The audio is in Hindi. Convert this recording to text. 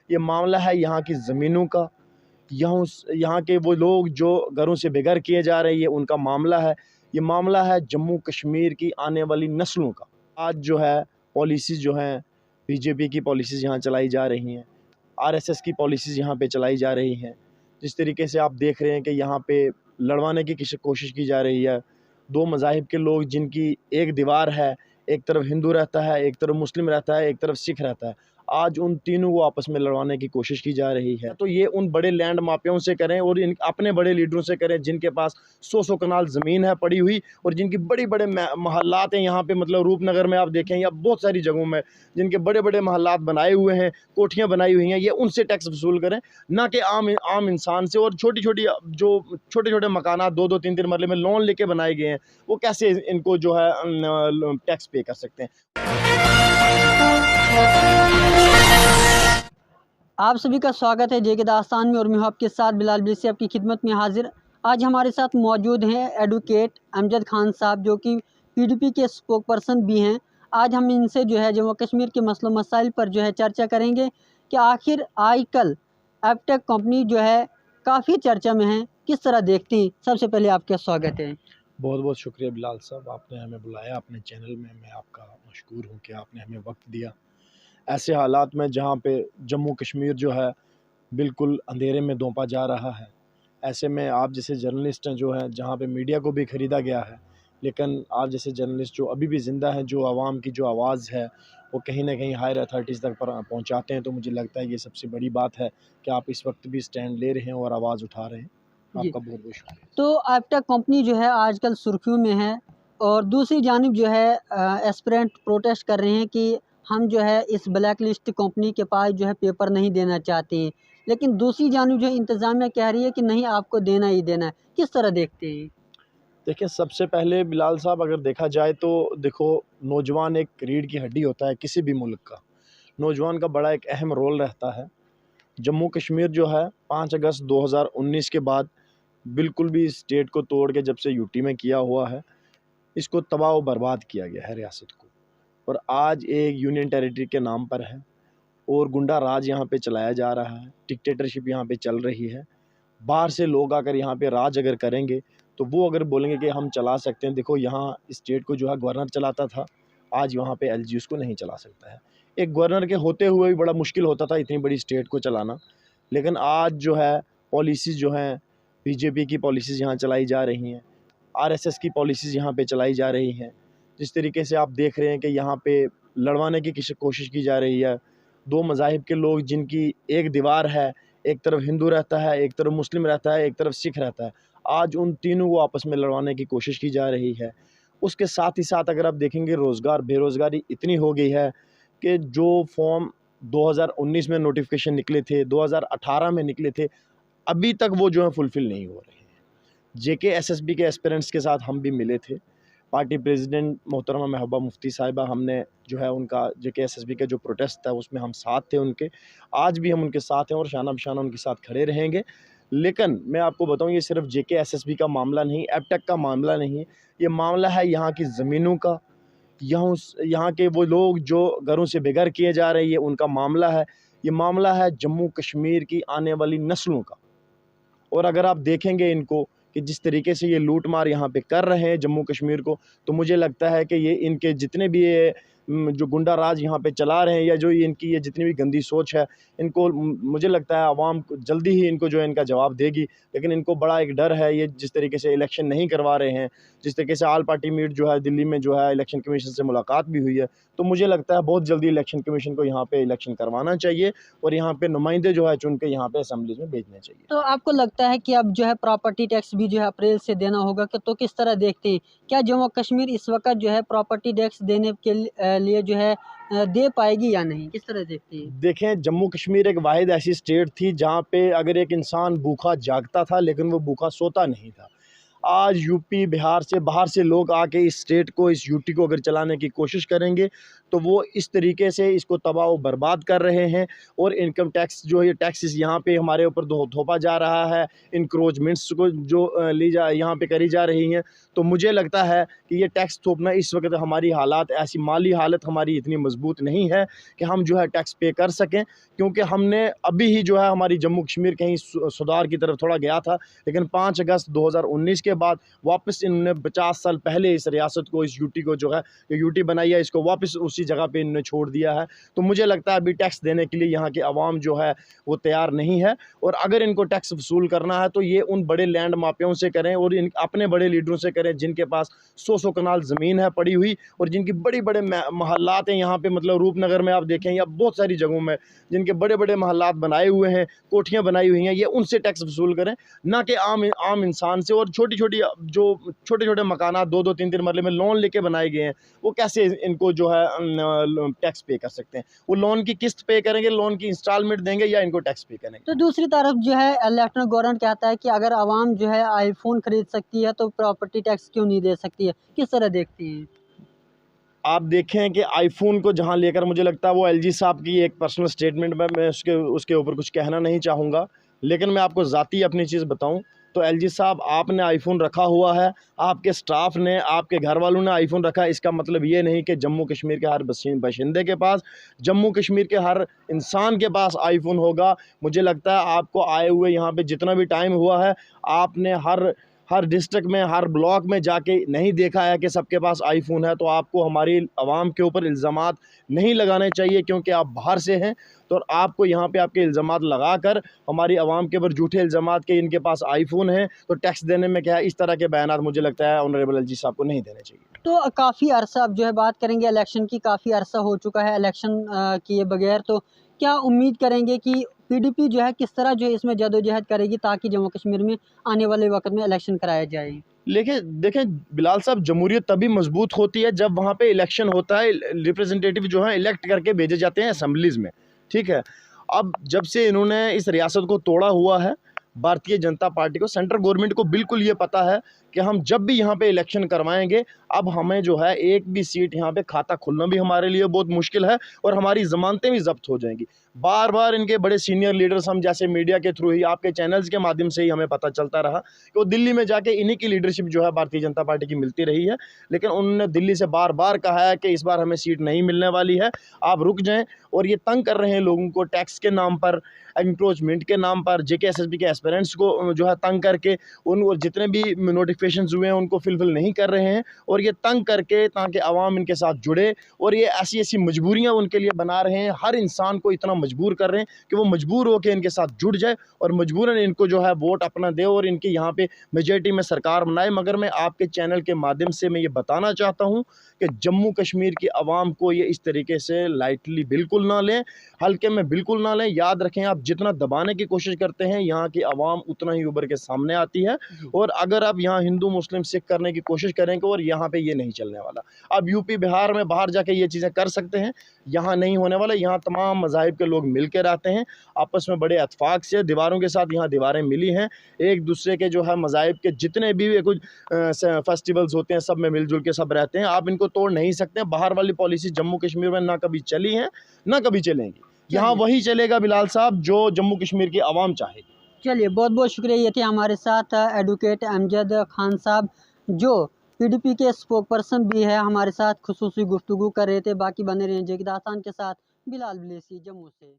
ये मामला है यहाँ की ज़मीनों का, यहाँ के वो लोग जो घरों से बेघर किए जा रहे हैं, ये उनका मामला है। ये मामला है जम्मू कश्मीर की आने वाली नस्लों का। आज जो है पॉलिसीज़ जो हैं, बीजेपी की पॉलिसीज़ यहाँ चलाई जा रही हैं, आरएसएस की पॉलिसीज़ यहाँ पे चलाई जा रही हैं। जिस तरीके से आप देख रहे हैं कि यहाँ पे लड़वाने की कोशिश की जा रही है। दो मज़ाहिब के लोग जिनकी एक दीवार है, एक तरफ हिंदू रहता है, एक तरफ मुस्लिम रहता है, एक तरफ सिख रहता है। आज उन तीनों को आपस में लड़वाने की कोशिश की जा रही है। तो ये उन बड़े लैंड माफियाओं से करें और इन अपने बड़े लीडरों से करें जिनके पास 100-100 कनाल ज़मीन है पड़ी हुई, और जिनकी बड़े-बड़े महल्लात हैं यहाँ पे, मतलब रूपनगर में आप देखें या बहुत सारी जगहों में जिनके बड़े-बड़े महल्लात बनाए हुए हैं, कोठियाँ बनाई हुई हैं, ये उनसे टैक्स वसूल करें, ना कि आम इंसान से। और छोटी-छोटी जो छोटे-छोटे मकानात 2-2 3-3 मरले में लोन लेके बनाए गए हैं, वो कैसे इनको जो है टैक्स पे कर सकते हैं। आप सभी का स्वागत है जेके दास्तान में, और मैं हूं आपके साथ बिलाल बिलसी आपकी खिदमत में हाजिर। आज हमारे साथ मौजूद हैं एडवोकेट अमजद खान साहब, जो कि पीडीपी के स्पोक पर्सन भी हैं। आज हम इनसे जो है जम्मू कश्मीर के मसलों मसाइल पर जो है चर्चा करेंगे कि आखिर आजकल एपटेक कंपनी जो है काफ़ी चर्चा में है, किस तरह देखती हैं। सबसे पहले आपका स्वागत है। बहुत बहुत शुक्रिया बिलाल साहब, आपने हमें बुलाया अपने चैनल में। मैं आपका मशकूर हूँ कि आपने हमें वक्त दिया। ऐसे हालात में जहाँ पे जम्मू कश्मीर जो है बिल्कुल अंधेरे में धोंपा जा रहा है, ऐसे में आप जैसे जर्नलिस्ट हैं जो हैं, जहाँ पे मीडिया को भी ख़रीदा गया है, लेकिन आप जैसे जर्नलिस्ट जो अभी भी ज़िंदा हैं, जो आवाम की जो आवाज़ है वो कहीं ना कहीं हायर अथॉरिटीज़ तक पहुँचाते हैं, तो मुझे लगता है ये सबसे बड़ी बात है कि आप इस वक्त भी स्टैंड ले रहे हैं और आवाज़ उठा रहे हैं। आपका बहुत बहुत शुक्रिया। तो एपटेक कंपनी जो है आजकल सुर्खियों में है, और दूसरी जानिब जो है एस्पिरेंट प्रोटेस्ट कर रहे हैं कि हम जो है इस ब्लैक लिस्ट कंपनी के पास जो है पेपर नहीं देना चाहते हैं, लेकिन दूसरी जानिब जो है इंतज़ामिया कह रही है कि नहीं, आपको देना ही देना है। किस तरह देखते हैं? देखिए, सबसे पहले बिलाल साहब, अगर देखा जाए तो देखो, नौजवान एक रीढ़ की हड्डी होता है किसी भी मुल्क का। नौजवान का बड़ा एक अहम रोल रहता है। जम्मू कश्मीर जो है 5 अगस्त 2019 के बाद बिल्कुल भी स्टेट को तोड़ के जब से यूटी में किया हुआ है, इसको तबाह व बर्बाद किया गया है रियासत को, और आज एक यूनियन टेरिटरी के नाम पर है और गुंडा राज यहाँ पे चलाया जा रहा है, डिक्टेटरशिप यहाँ पे चल रही है। बाहर से लोग आकर यहाँ पे राज अगर करेंगे तो वो अगर बोलेंगे कि हम चला सकते हैं, देखो यहाँ स्टेट को जो है गवर्नर चलाता था, आज वहाँ पे एलजी उसको नहीं चला सकता है। एक गवर्नर के होते हुए भी बड़ा मुश्किल होता था इतनी बड़ी स्टेट को चलाना, लेकिन आज जो है पॉलिसीज़ जो हैं, बीजेपी की पॉलिसीज़ यहाँ चलाई जा रही हैं, आरएसएस की पॉलिसीज़ यहाँ पे चलाई जा रही हैं। जिस तरीके से आप देख रहे हैं कि यहाँ पे लड़वाने की कोशिश की जा रही है। दो मज़ाहिब के लोग जिनकी एक दीवार है, एक तरफ हिंदू रहता है, एक तरफ मुस्लिम रहता है, एक तरफ सिख रहता है। आज उन तीनों को आपस में लड़वाने की कोशिश की जा रही है। उसके साथ ही साथ अगर आप देखेंगे, बेरोज़गारी इतनी हो गई है कि जो फॉर्म 2019 में नोटिफिकेशन निकले थे, 2018 में निकले थे, अभी तक वो जो है फुलफ़िल नहीं हो रहे हैं। जेके एसएसबी के एस्पिरेंट्स के साथ हम भी मिले थे। पार्टी प्रेसिडेंट मोहतरमा महबूबा मुफ्ती साहिबा, हमने जो है उनका जेके एसएसबी का जो प्रोटेस्ट था उसमें हम साथ थे उनके। आज भी हम उनके साथ हैं और शाना बशाना उनके साथ खड़े रहेंगे। लेकिन मैं आपको बताऊं, ये सिर्फ जेके एसएसबी का मामला नहीं, एपटेक का मामला नहीं, ये मामला है यहाँ की ज़मीनों का, यहाँ के वो लोग जो घरों से बेघर किए जा रहे हैं, ये उनका मामला है। ये मामला है जम्मू कश्मीर की आने वाली नस्लों का। और अगर आप देखेंगे इनको कि जिस तरीके से ये लूट मार यहाँ पे कर रहे हैं जम्मू कश्मीर को, तो मुझे लगता है कि ये इनके जितने भी ये जो गुंडा राज यहाँ पे चला रहे हैं, या जो इनकी ये जितनी भी गंदी सोच है, इनको मुझे लगता है आवाम जल्दी ही इनको जो है इनका जवाब देगी। लेकिन इनको बड़ा एक डर है, ये जिस तरीके से इलेक्शन नहीं करवा रहे हैं, जिस तरीके से ऑल पार्टी मीट जो है दिल्ली में जो है इलेक्शन कमीशन से मुलाकात भी हुई है, तो मुझे लगता है बहुत जल्दी इलेक्शन कमीशन को यहाँ पे इलेक्शन करवाना चाहिए और यहाँ पे नुमाइंदे जो है चुन के यहाँ पे असम्बलीज में भेजने चाहिए। तो आपको लगता है कि अब जो है प्रॉपर्टी टैक्स भी जो है अप्रैल से देना होगा कि, तो किस तरह देखते हैं? क्या जम्मू कश्मीर इस वक्त जो है प्रॉपर्टी टैक्स देने के लिए जो है दे पाएगी या नहीं? किस तरह देखते हैं? देखें, जम्मू कश्मीर एक वाहिद ऐसी स्टेट थी जहाँ पे अगर एक इंसान भूखा जागता था लेकिन वो भूखा सोता नहीं था। आज यूपी बिहार से बाहर से लोग आके इस स्टेट को, इस यूटी को अगर चलाने की कोशिश करेंगे तो वो इस तरीके से इसको तबाह व बर्बाद कर रहे हैं। और इनकम टैक्स जो है, टैक्सेस यहाँ पे हमारे ऊपर थोपा जा रहा है, इंक्रोचमेंट्स को जो ली जा यहाँ पे करी जा रही हैं। तो मुझे लगता है कि ये टैक्स थोपना, इस वक्त हमारी हालात ऐसी, माली हालत हमारी इतनी मजबूत नहीं है कि हम जो है टैक्स पे कर सकें। क्योंकि हमने अभी ही जो है, हमारी जम्मू कश्मीर कहीं सुधार की तरफ थोड़ा गया था, लेकिन 5 अगस्त 2019 के बाद वापस इन्होंने 50 साल पहले इस रियासत को, इस यूटी को जो है, ये यूटी बनाई है, इसको वापस उसी जगह पे इन्होंने छोड़ दिया है। तो मुझे लगता है अभी टैक्स देने के लिए यहाँ की आवाम जो है वो तैयार नहीं है। और अगर इनको टैक्स वसूल करना है तो ये उन बड़े लैंड माफियाओं से करें और इन अपने बड़े लीडरों से करें जिनके पास 100-100 कनाल ज़मीन है पड़ी हुई, और जिनकी बड़ी बड़े महल्लात हैं यहाँ पे, मतलब रूपनगर में आप देखें या बहुत सारी जगहों में जिनके बड़े बड़े महल्लात बनाए हुए हैं, कोठियाँ बनाई हुई हैं, ये उनसे टैक्स वसूल करें, ना कि आम इंसान से। और छोटी छोटी जो छोटे छोटे मकानात 2-2 3-3 मरले में लोन लेके बनाए गए हैं, वो कैसे इनको जो है टैक्स पे कर सकते हैं? वो लोन की किस्त पे करेंगे, लोन की इंस्टॉलमेंट देंगे, या इनको टैक्स पे करेंगे? तो दूसरी तरफ जो है लेफ्टिनेंट गवर्नर कहता है कि अगर आवाम जो है आईफोन खरीद सकती है तो प्रॉपर्टी टैक्स क्यों नहीं दे सकती है। किस तरह देखती हैं? आप देखें कि आईफोन को जहां लेकर, मुझे लगता है वो एलजी साहब की एक पर्सनल स्टेटमेंट में, मैं उसके ऊपर कुछ कहना नहीं चाहूँगा। लेकिन मैं आपको ज़ाती अपनी चीज़ बताऊं तो एलजी साहब, आपने आईफोन रखा हुआ है, आपके स्टाफ ने, आपके घर वालों ने आईफोन रखा है, इसका मतलब ये नहीं कि जम्मू कश्मीर के हर बाशिंदे के पास, जम्मू कश्मीर के हर इंसान के पास आईफोन होगा। मुझे लगता है आपको आए हुए यहाँ पे जितना भी टाइम हुआ है, आपने हर डिस्ट्रिक्ट में, हर ब्लॉक में जाके नहीं देखा है कि सबके पास आईफोन है। तो आपको हमारी आवाम के ऊपर इल्ज़ामात नहीं लगाने चाहिए, क्योंकि आप बाहर से हैं। तो आपको यहाँ पे आपके इल्ज़ामात लगाकर हमारी आवाम के ऊपर झूठे इल्ज़ामात के इनके पास आईफोन है तो टैक्स देने में क्या है, इस तरह के बयानात मुझे लगता है ऑनरेबल एलजी साहब को नहीं देने चाहिए। तो काफ़ी अरसा, अब जो है बात करेंगे इलेक्शन की, काफ़ी अरसा हो चुका है इलेक्शन किए बगैर। तो क्या उम्मीद करेंगे कि पीडीपी जो है किस तरह जो है इसमें जदोजहद करेगी ताकि जम्मू कश्मीर में आने वाले वक्त में इलेक्शन कराया जाए? लेकिन देखें बिलाल साहब, जमहूरियत तभी मजबूत होती है जब वहाँ पे इलेक्शन होता है, रिप्रेजेंटेटिव जो है इलेक्ट करके भेजे जाते हैं असम्बलीज़ में, ठीक है। अब जब से इन्होंने इस रियासत को तोड़ा हुआ है, भारतीय जनता पार्टी को, सेंट्रल गवर्नमेंट को बिल्कुल ये पता है कि हम जब भी यहाँ पे इलेक्शन करवाएंगे, अब हमें जो है एक भी सीट यहाँ पे खाता खुलना भी हमारे लिए बहुत मुश्किल है, और हमारी ज़मानतें भी जब्त हो जाएंगी। बार बार इनके बड़े सीनियर लीडर्स, हम जैसे मीडिया के थ्रू ही, आपके चैनल्स के माध्यम से ही हमें पता चलता रहा कि वो दिल्ली में जाके इन्हीं की लीडरशिप जो है भारतीय जनता पार्टी की मिलती रही है। लेकिन उन्होंने दिल्ली से बार बार कहा है कि इस बार हमें सीट नहीं मिलने वाली है, आप रुक जाएं। और ये तंग कर रहे हैं लोगों को, टैक्स के नाम पर, एंक्रोचमेंट के नाम पर, JK-SSB के एस्पिरेंट्स को जो है तंग करके, उन जितने भी नोटिफिकेशंस हुए हैं उनको फिलफिल नहीं कर रहे हैं। और ये तंग करके, ताकि आवाम इनके साथ जुड़े, और ये ऐसी ऐसी मजबूरियां उनके लिए बना रहे हैं, हर इंसान को इतना मजबूर कर रहे हैं कि वो मजबूर होकर इनके साथ जुड़ जाए और मजबूरन इनको जो है वोट अपना दे और इनके यहाँ पे मेजॉरिटी में सरकार बनाए। मगर मैं आपके चैनल के माध्यम से मैं ये बताना चाहता हूँ कि जम्मू कश्मीर की आवाम को ये इस तरीके से लाइटली बिल्कुल ना लें, हल्के में बिल्कुल ना लें। याद रखें, आप जितना दबाने की कोशिश करते हैं, यहाँ की आवाम उतना ही उभर के सामने आती है। और अगर आप यहाँ हिंदू मुस्लिम सिख करने की कोशिश करेंगे, और यहाँ पे ये नहीं चलने वाला। आप यूपी बिहार में बाहर जाके ये चीज़ें कर सकते हैं, यहाँ नहीं होने वाला। यहाँ तमाम मज़ाहिब के लोग मिल के रहते हैं, आपस में बड़े इत्तेफाक से, दीवारों के साथ यहाँ दीवारें मिली हैं, एक दूसरे के जो है मज़ाहिब के जितने भी कुछ फेस्टिवल्स होते हैं, सब में मिलजुल के सब रहते हैं। आप इनको तोड़ नहीं सकते। बाहर वाली पॉलिसी जम्मू कश्मीर में ना कभी चली हैं, ना कभी चलेंगी। यहाँ वही चलेगा बिलाल साहब जो जम्मू कश्मीर की आवाम चाहेगी। चलिए, बहुत बहुत शुक्रिया। ये थे हमारे साथ एडवोकेट अमजद खान साहब, जो पीडीपी के स्पोक पर्सन भी है, हमारे साथ खुसूसी गुफ्तगू कर रहे थे। बाकी बने रहे जे के दास्तान के साथ। बिलाल बिलेसी, जम्मू से।